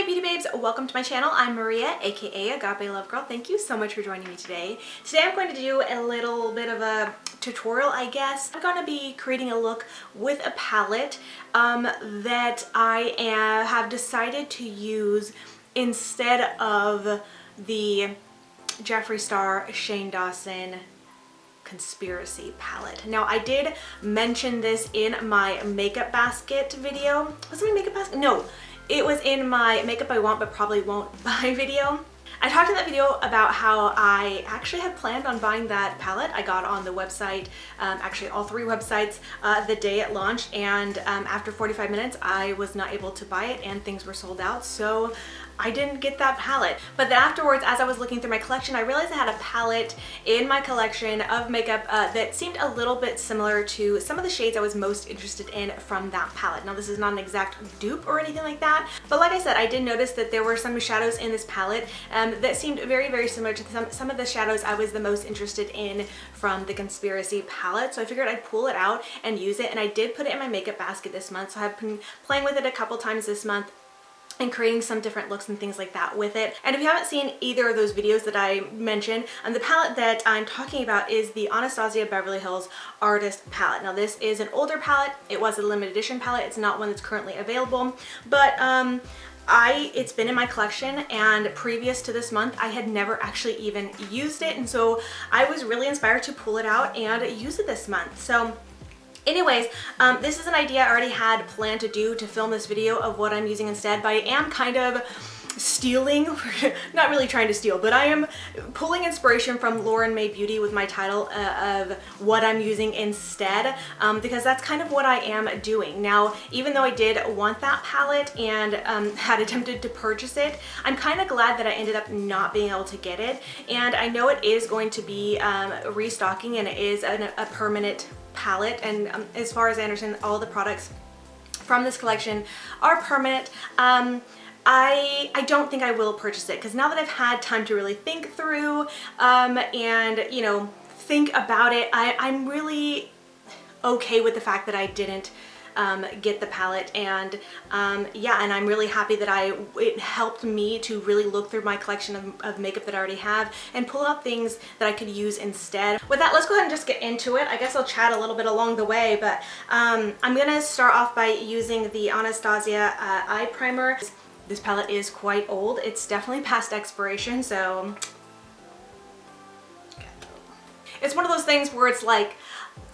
beauty babes, welcome to my channel. I'm Maria, aka Agape Love Girl. Thank you so much for joining me today. Today I'm going to do a little bit of a tutorial, I guess. I'm going to be creating a look with a palette that I have decided to use instead of the Jeffree Star Shane Dawson Conspiracy Palette. Now I did mention this in my makeup basket video. Was it my makeup basket? No, it was in my makeup I want but probably won't buy video. I talked in that video about how I actually had planned on buying that palette. I got on the website, actually all three websites, the day it launched, and after 45 minutes I was not able to buy it and things were sold out, so I didn't get that palette. But then afterwards, as I was looking through my collection, I realized I had a palette in my collection of makeup that seemed a little bit similar to some of the shades I was most interested in from that palette. Now this is not an exact dupe or anything like that, but like I said, I did notice that there were some shadows in this palette that seemed very, very similar to some of the shadows I was the most interested in from the Conspiracy palette. So I figured I'd pull it out and use it, and I did put it in my makeup basket this month. So I've been playing with it a couple times this month and creating some different looks and things like that with it. And if you haven't seen either of those videos that I mentioned, the palette that I'm talking about is the Anastasia Beverly Hills Artist Palette. Now this is an older palette. It was a limited edition palette. It's not one that's currently available, but it's been in my collection, and previous to this month I had never actually even used it, and so I was really inspired to pull it out and use it this month. So anyways, this is an idea I already had planned to do, to film this video of what I'm using instead, but I am kind of stealing, not really trying to steal, but I am pulling inspiration from Lauren May Beauty with my title of what I'm using instead, because that's kind of what I am doing. Now, even though I did want that palette and had attempted to purchase it, I'm kind of glad that I ended up not being able to get it, and I know it is going to be restocking, and it is a permanent palette, and as far as I understand, all the products from this collection are permanent. I don't think I will purchase it, because now that I've had time to really think through and, you know, think about it, I'm really okay with the fact that I didn't get the palette, and yeah, and I'm really happy that it helped me to really look through my collection of makeup that I already have and pull out things that I could use instead. With that, let's go ahead and just get into it. I guess I'll chat a little bit along the way, but I'm gonna start off by using the Anastasia eye primer. This palette is quite old. It's definitely past expiration, so it's one of those things where it's like,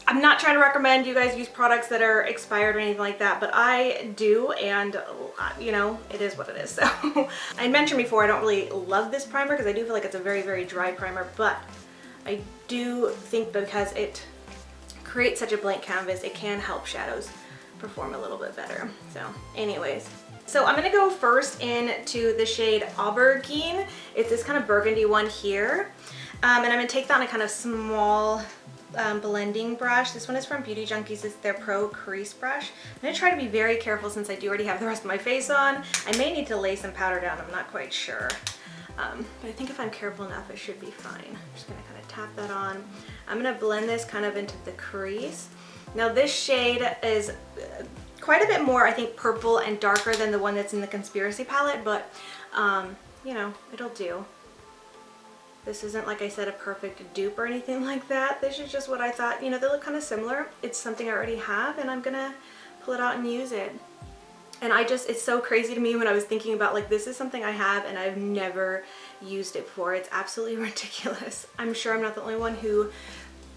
I'm not trying to recommend you guys use products that are expired or anything like that, but I do, and you know, it is what it is. So I mentioned before, I don't really love this primer because I do feel like it's a very, very dry primer, but I do think because it creates such a blank canvas, it can help shadows perform a little bit better. So anyways, so I'm gonna go first into the shade Aubergine. It's this kind of burgundy one here, and I'm gonna take that on a kind of small blending brush. This one is from Beauty Junkies. It's their Pro Crease Brush. I'm going to try to be very careful since I do already have the rest of my face on. I may need to lay some powder down. I'm not quite sure. But I think if I'm careful enough, it should be fine. I'm just going to kind of tap that on. I'm going to blend this kind of into the crease. Now this shade is quite a bit more, I think, purple and darker than the one that's in the Conspiracy palette, but you know, it'll do. This isn't, like I said, a perfect dupe or anything like that. This is just what I thought, you know, they look kind of similar. It's something I already have, and I'm gonna pull it out and use it. And it's so crazy to me when I was thinking about, like, this is something I have and I've never used it before. It's absolutely ridiculous. I'm sure I'm not the only one who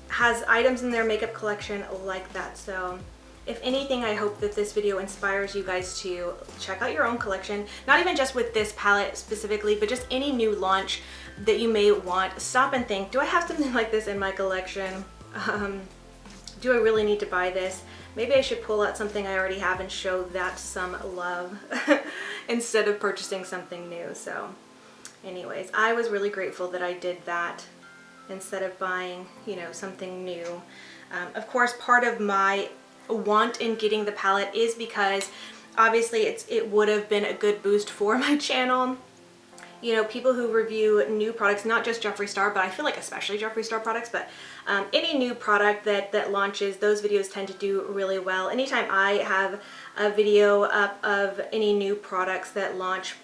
has items in their makeup collection like that. So if anything, I hope that this video inspires you guys to check out your own collection, not even just with this palette specifically, but just any new launch that you may want. Stop and think, do I have something like this in my collection? Do I really need to buy this? Maybe I should pull out something I already have and show that some love instead of purchasing something new. So anyways, I was really grateful that I did that instead of buying, you know, something new. Of course, part of my want in getting the palette is because obviously it would have been a good boost for my channel. You know, people who review new products, not just Jeffree Star, but I feel like especially Jeffree Star products, but any new product that launches, those videos tend to do really well. Anytime I have a video up of any new products that launch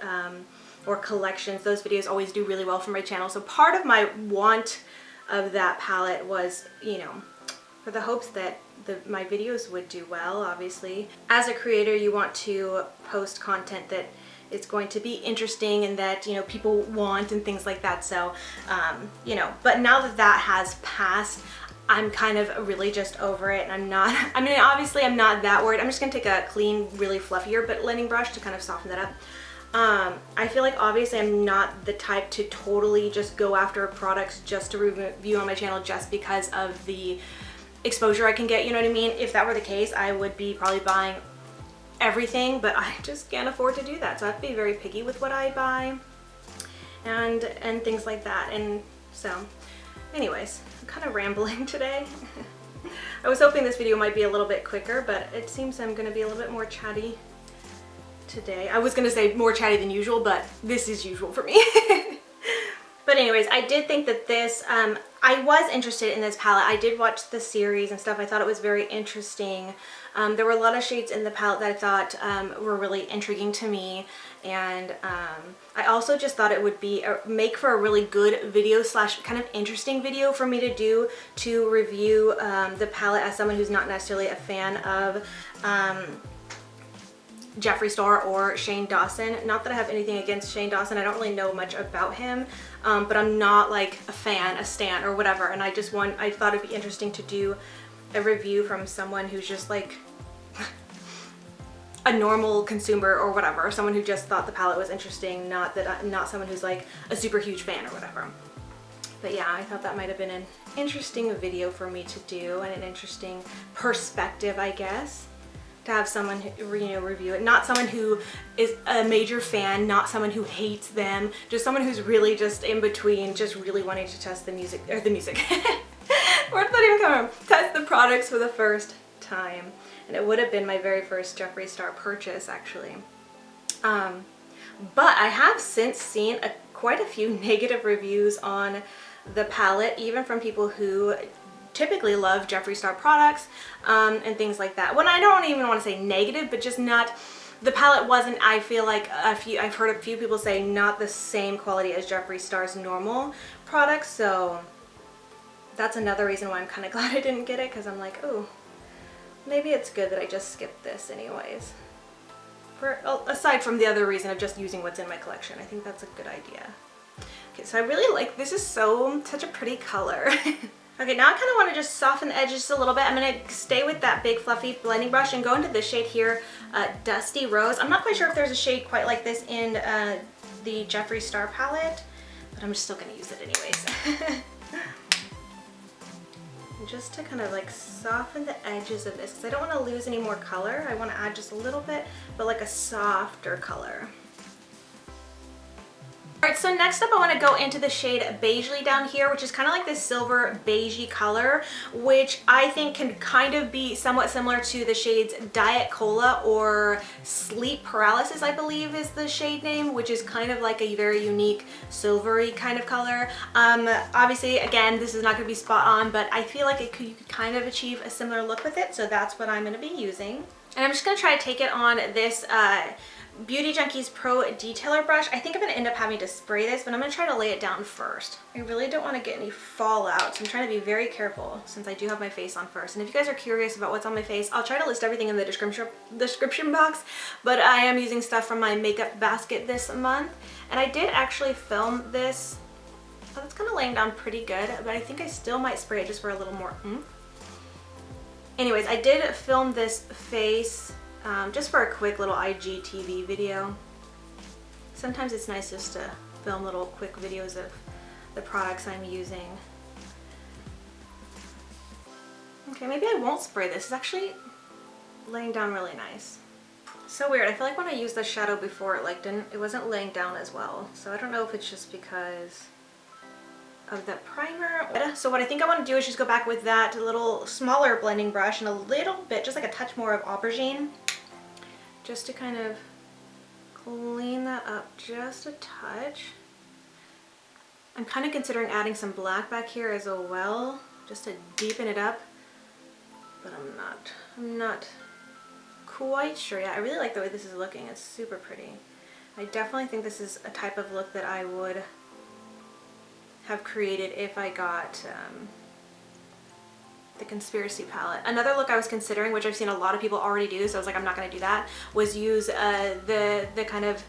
or collections. Those videos always do really well for my channel. So part of my want of that palette was, you know, for the hopes that my videos would do well, obviously. As a creator, you want to post content that is going to be interesting and that, you know, people want and things like that. So, you know, but now that that has passed, I'm kind of really just over it, and I'm not, I mean, obviously I'm not that worried. I'm just gonna take a clean, really fluffier blending brush to kind of soften that up. I feel like obviously I'm not the type to totally just go after products just to review on my channel just because of the exposure I can get, you know what I mean? If that were the case, I would be probably buying everything, but I just can't afford to do that. So I have to be very picky with what I buy and things like that. And so anyways, I'm kind of rambling today. I was hoping this video might be a little bit quicker, but it seems I'm going to be a little bit more chatty today. I was going to say more chatty than usual, but this is usual for me. But anyways, I did think that this, I was interested in this palette. I did watch the series and stuff. I thought it was very interesting. There were a lot of shades in the palette that I thought were really intriguing to me. And I also just thought it would be make for a really good video slash kind of interesting video for me to do to review the palette as someone who's not necessarily a fan of Jeffree Star or Shane Dawson. Not that I have anything against Shane Dawson. I don't really know much about him, but I'm not like a fan, a stan, or whatever. And I thought it'd be interesting to do a review from someone who's just like a normal consumer or whatever, someone who just thought the palette was interesting, not someone who's like a super huge fan or whatever. But yeah, I thought that might have been an interesting video for me to do and an interesting perspective, I guess, to have someone who, you know, review it. Not someone who is a major fan, not someone who hates them, just someone who's really just in between, just really wanting to test the music, or the music. Where did that even come from? Test the products for the first time. And it would have been my very first Jeffree Star purchase, actually. But I have since seen quite a few negative reviews on the palette, even from people who typically love Jeffree Star products and things like that. When I don't even want to say negative, but just not, the palette wasn't, I feel like I've heard a few people say not the same quality as Jeffree Star's normal products. So that's another reason why I'm kind of glad I didn't get it, because I'm like, oh, maybe it's good that I just skipped this anyways. Aside from the other reason of just using what's in my collection, I think that's a good idea. Okay, so I really like, this is such a pretty color. Okay, now I kind of want to just soften the edges a little bit. I'm going to stay with that big fluffy blending brush and go into this shade here, Dusty Rose. I'm not quite sure if there's a shade quite like this in the Jeffree Star palette, but I'm just still going to use it anyways. Just to kind of like soften the edges of this, because I don't want to lose any more color. I want to add just a little bit, but like a softer color. Alright, so next up I want to go into the shade Beigely down here, which is kind of like this silver beigey color, which I think can kind of be somewhat similar to the shades Diet Cola or Sleep Paralysis, I believe is the shade name, which is kind of like a very unique silvery kind of color. Obviously, again, this is not going to be spot on, but I feel like you could kind of achieve a similar look with it, so that's what I'm going to be using. And I'm just going to try to take it on this Beauty Junkies Pro Detailer brush. I think I'm going to end up having to spray this, but I'm going to try to lay it down first. I really don't want to get any fallout, so I'm trying to be very careful since I do have my face on first. And if you guys are curious about what's on my face, I'll try to list everything in the description box, but I am using stuff from my makeup basket this month. And I did actually film this. Oh, it's kind of laying down pretty good, but I think I still might spray it just for a little more oomph. Anyways, I did film this face just for a quick little IGTV video. Sometimes it's nice just to film little quick videos of the products I'm using. Okay, maybe I won't spray this. It's actually laying down really nice. So weird. I feel like when I used the shadow before, it wasn't laying down as well. So I don't know if it's just because of the primer. So what I think I want to do is just go back with that little smaller blending brush and a little bit, just like a touch more of aubergine, just to kind of clean that up just a touch. I'm kind of considering adding some black back here as well, just to deepen it up, but I'm not quite sure yet. I really like the way this is looking. It's super pretty. I definitely think this is a type of look that I would have created if I got the Conspiracy Palette. Another look I was considering, which I've seen a lot of people already do, so I was like, I'm not going to do that, was use the kind of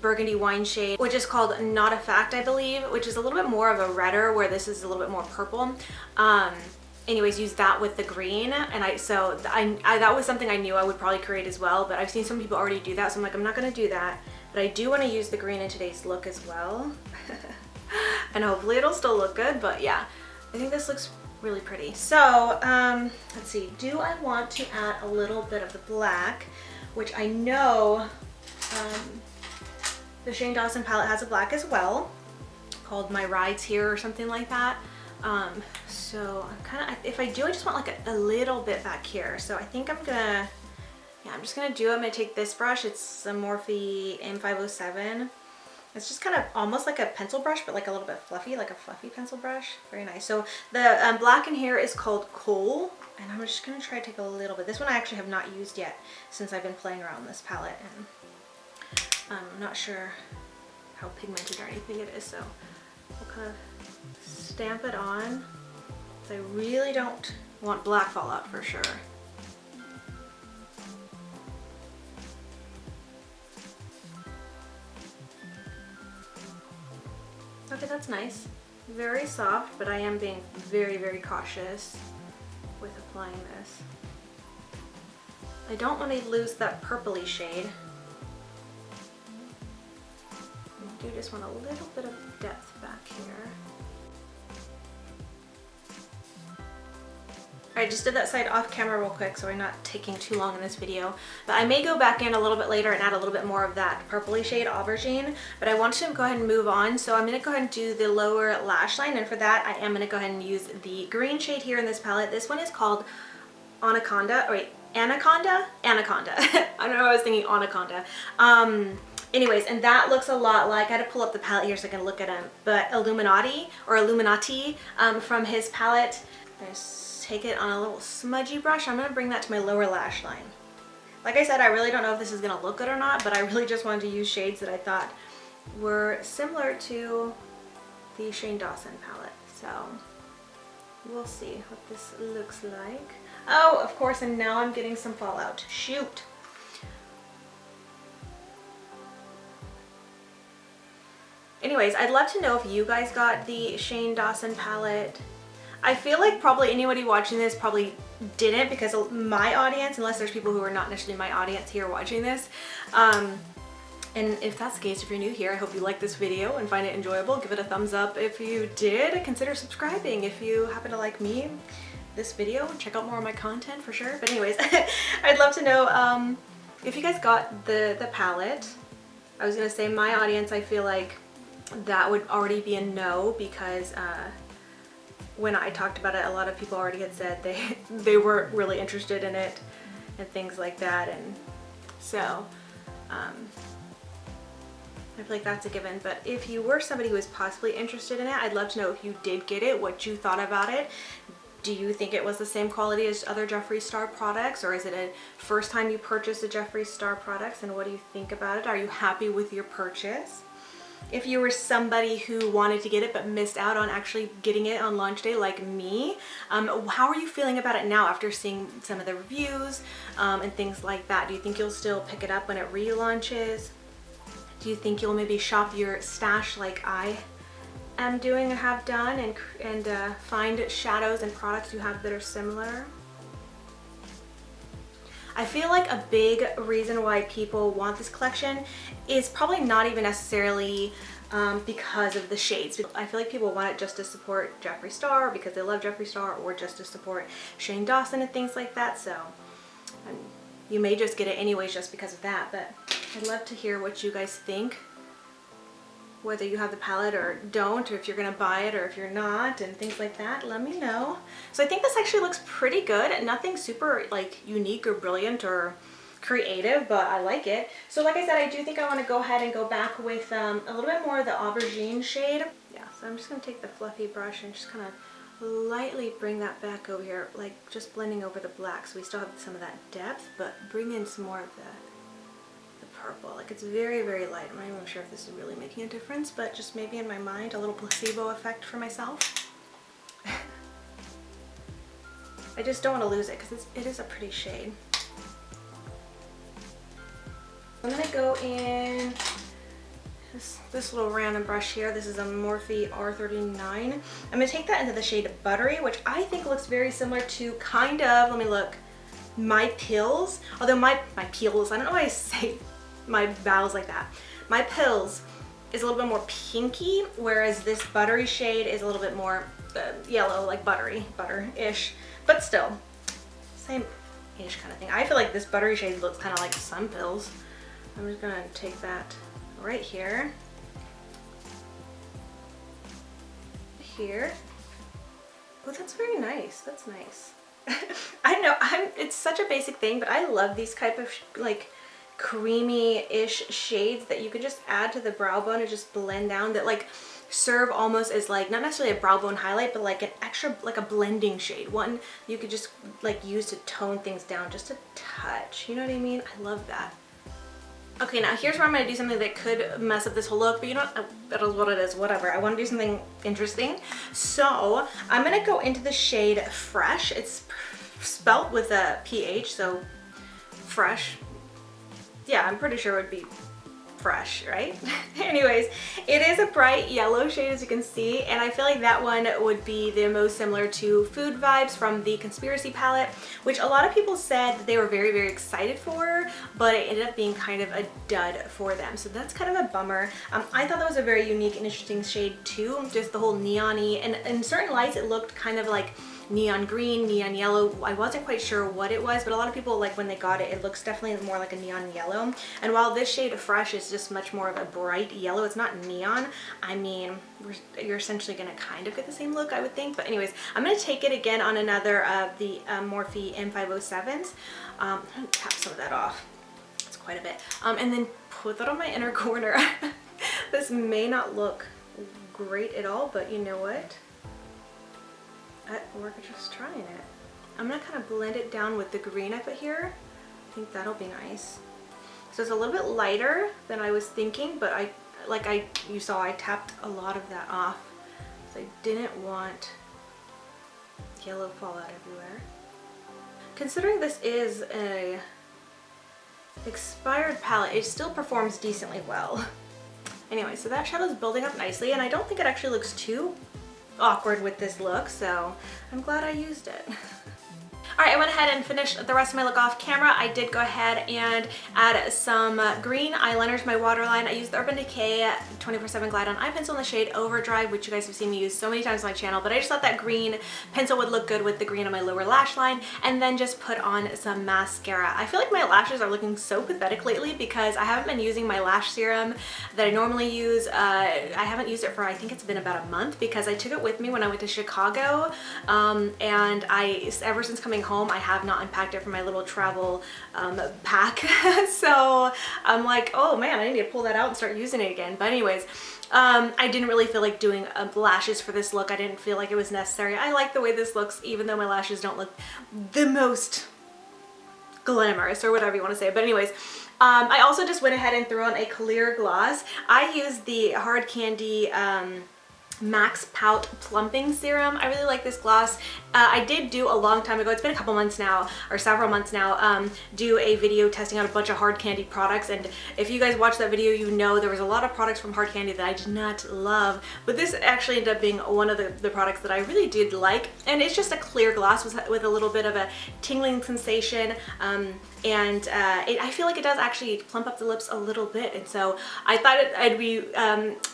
burgundy wine shade, which is called Not a Fact, I believe, which is a little bit more of a redder, where this is a little bit more purple. Anyways, use that with the green, and that was something I knew I would probably create as well, but I've seen some people already do that, so I'm like, I'm not going to do that, but I do want to use the green in today's look as well. And hopefully it'll still look good, but yeah, I think this looks really pretty. So let's see, do I want to add a little bit of the black, which I know the Shane Dawson palette has a black as well, called My Rides Here or something like that. So I'm kind of, if I do, I just want like a little bit back here. So I think I'm gonna, yeah, I'm just gonna do it. I'm gonna take this brush. It's a Morphe M507. It's just kind of almost like a pencil brush, but like a little bit fluffy, like a fluffy pencil brush. Very nice. So the black in here is called Coal, and I'm just gonna try to take a little bit. This one I actually have not used yet since I've been playing around with this palette, and I'm not sure how pigmented or anything it is, so we'll kind of stamp it on. I really don't want black fallout for sure. Okay, that's nice. Very soft, but I am being very, very cautious with applying this. I don't want to lose that purpley shade. I do just want a little bit of depth back here. I just did that side off camera real quick, so I'm not taking too long in this video. But I may go back in a little bit later and add a little bit more of that purpley shade, aubergine. But I want to go ahead and move on, so I'm going to go ahead and do the lower lash line. And for that, I am going to go ahead and use the green shade here in this palette. This one is called Anaconda. Oh, wait, Anaconda? Anaconda. I don't know, I was thinking Anaconda. Anyways, and that looks a lot like, I had to pull up the palette here so I can look at him, but Illuminati from his palette. Take it on a little smudgy brush. I'm going to bring that to my lower lash line. Like I said, I really don't know if this is going to look good or not, but I really just wanted to use shades that I thought were similar to the Shane Dawson palette. So we'll see what this looks like. Oh, of course, and now I'm getting some fallout. Shoot. Anyways, I'd love to know if you guys got the Shane Dawson palette. I feel like probably anybody watching this probably didn't, because my audience, unless there's people who are not necessarily my audience here watching this, and if that's the case, if you're new here, I hope you like this video and find it enjoyable. Give it a thumbs up if you did. Consider subscribing if you happen to like me, this video. Check out more of my content for sure. But anyways, I'd love to know if you guys got the palette. I was gonna say my audience, I feel like that would already be a no, because when I talked about it, a lot of people already had said they weren't really interested in it and things like that, and so I feel like that's a given. But if you were somebody who was possibly interested in it, I'd love to know if you did get it, what you thought about it. Do you think it was the same quality as other Jeffree Star products, or is it a first time you purchased a Jeffree Star products, and what do you think about it? Are you happy with your purchase? If you were somebody who wanted to get it but missed out on actually getting it on launch day like me, how are you feeling about it now after seeing some of the reviews and things like that? Do you think you'll still pick it up when it relaunches? Do you think you'll maybe shop your stash like I am doing or have done, and find shadows and products you have that are similar? I feel like a big reason why people want this collection is probably not even necessarily because of the shades. I feel like people want it just to support Jeffree Star because they love Jeffree Star, or just to support Shane Dawson and things like that. So you may just get it anyways just because of that, but I'd love to hear what you guys think, whether you have the palette or don't, or if you're gonna buy it or if you're not, and things like that. Let me know. So I think this actually looks pretty good. Nothing super like unique or brilliant or creative, but I like it. So like I said, I do think I want to go ahead and go back with a little bit more of the aubergine shade. Yeah, so I'm just gonna take the fluffy brush and just kind of lightly bring that back over here, like just blending over the black so we still have some of that depth, but bring in some more of the purple. Like it's very, very light. I'm not even sure if this is really making a difference, but just maybe in my mind, a little placebo effect for myself. I just don't want to lose it because it is a pretty shade. I'm going to go in this little random brush here. This is a Morphe R39. I'm going to take that into the shade Buttery, which I think looks very similar to kind of, let me look, My Pills. Although my Peels, I don't know why I say my vowels like that. My Pills is a little bit more pinky, whereas this Buttery shade is a little bit more yellow, like buttery, butter-ish. But still, same-ish kind of thing. I feel like this Buttery shade looks kind of like Sun Pills. I'm just gonna take that right here. Here. Oh, that's very nice. That's nice. I know, it's such a basic thing, but I love these type of like creamy-ish shades that you can just add to the brow bone and just blend down, that like serve almost as like not necessarily a brow bone highlight, but like an extra, like a blending shade, one you could just like use to tone things down just a touch, you know what I mean? I love that. Okay, now here's where I'm going to do something that could mess up this whole look, but you know what, that is what it is, whatever. I want to do something interesting, so I'm going to go into the shade Fresh. It's spelt with a PH, so Fresh. Yeah, I'm pretty sure it would be Fresh, right? Anyways, it is a bright yellow shade, as you can see, and I feel like that one would be the most similar to Food Vibes from the Conspiracy Palette, which a lot of people said that they were very, very excited for, but it ended up being kind of a dud for them. So that's kind of a bummer. I thought that was a very unique and interesting shade too, just the whole neon-y, and in certain lights it looked kind of like neon green, neon yellow. I wasn't quite sure what it was, but a lot of people, like when they got it, it looks definitely more like a neon yellow. And while this shade Fresh is just much more of a bright yellow, it's not neon, I mean, you're essentially gonna kind of get the same look, I would think. But anyways, I'm gonna take it again on another of the Morphe M507s. I'm gonna tap some of that off. It's quite a bit. And then put that on my inner corner. This may not look great at all, but you know what? We're just trying it. I'm gonna kind of blend it down with the green I put here. I think that'll be nice. So it's a little bit lighter than I was thinking, but you saw I tapped a lot of that off. So I didn't want yellow fallout everywhere. Considering this is a expired palette, it still performs decently well. Anyway, so that shadow's building up nicely, and I don't think it actually looks too awkward with this look, so I'm glad I used it. Alright, I went ahead and finished the rest of my look off camera. I did go ahead and add some green eyeliner to my waterline. I used the Urban Decay 24/7 Glide On Eye Pencil in the shade Overdrive, which you guys have seen me use so many times on my channel, but I just thought that green pencil would look good with the green on my lower lash line, and then just put on some mascara. I feel like my lashes are looking so pathetic lately because I haven't been using my lash serum that I normally use. I haven't used it for, I think it's been about a month, because I took it with me when I went to Chicago, and ever since coming home, I have not unpacked it from my little travel pack. So I'm like, oh man, I need to pull that out and start using it again. But anyways, I didn't really feel like doing lashes for this look. I didn't feel like it was necessary. I like the way this looks, even though my lashes don't look the most glamorous or whatever you want to say. But anyways, I also just went ahead and threw on a clear gloss. I used the Hard Candy Max Pout Plumping Serum. I really like this gloss. I did do a long time ago, it's been a couple months now, or several months now, do a video testing out a bunch of Hard Candy products, and if you guys watched that video, you know there was a lot of products from Hard Candy that I did not love, but this actually ended up being one of the products that I really did like, and it's just a clear gloss with a little bit of a tingling sensation, and I feel like it does actually plump up the lips a little bit, and so I thought it'd be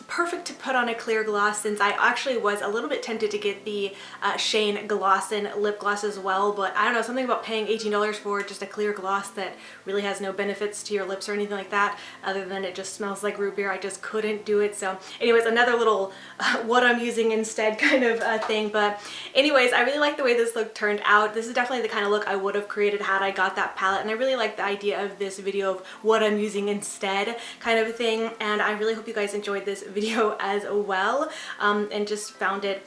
perfect to put on a clear gloss, since I actually was a little bit tempted to get the Shane Dawson lip gloss as well, but I don't know, something about paying $18 for just a clear gloss that really has no benefits to your lips or anything like that, other than it just smells like root beer. I just couldn't do it. So anyways, another little what I'm using instead kind of thing. But anyways, I really like the way this look turned out. This is definitely the kind of look I would have created had I got that palette, and I really like the idea of this video of what I'm using instead kind of a thing, and I really hope you guys enjoyed this video as well, and just found it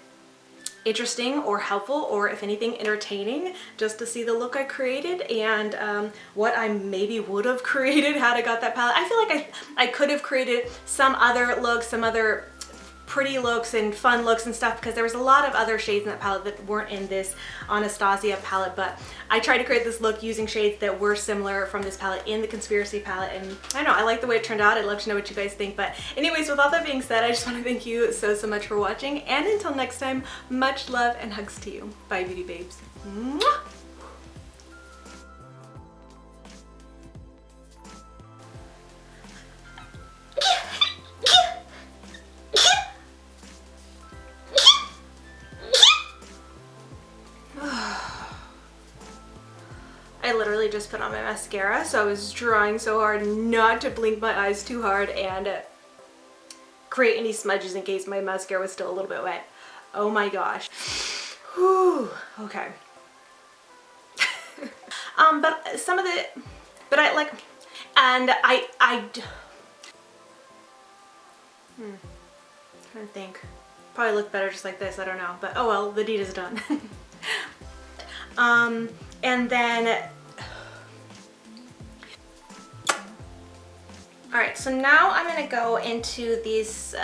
interesting or helpful, or if anything entertaining, just to see the look I created and what I maybe would have created had I got that palette. I feel like I could have created some other looks, some other pretty looks and fun looks and stuff, because there was a lot of other shades in that palette that weren't in this Anastasia palette, but I tried to create this look using shades that were similar from this palette in the Conspiracy palette, and I don't know, I like the way it turned out. I'd love to know what you guys think. But anyways, with all that being said, I just want to thank you so much for watching, and until next time, much love and hugs to you. Bye, beauty babes. Mwah! I literally just put on my mascara, so I was trying so hard not to blink my eyes too hard and create any smudges in case my mascara was still a little bit wet. Oh my gosh. Whew. Okay. But some of the, but I like, and trying to think. Probably look better just like this, I don't know, but oh well, the deed is done. And then, all right, so now I'm gonna go into this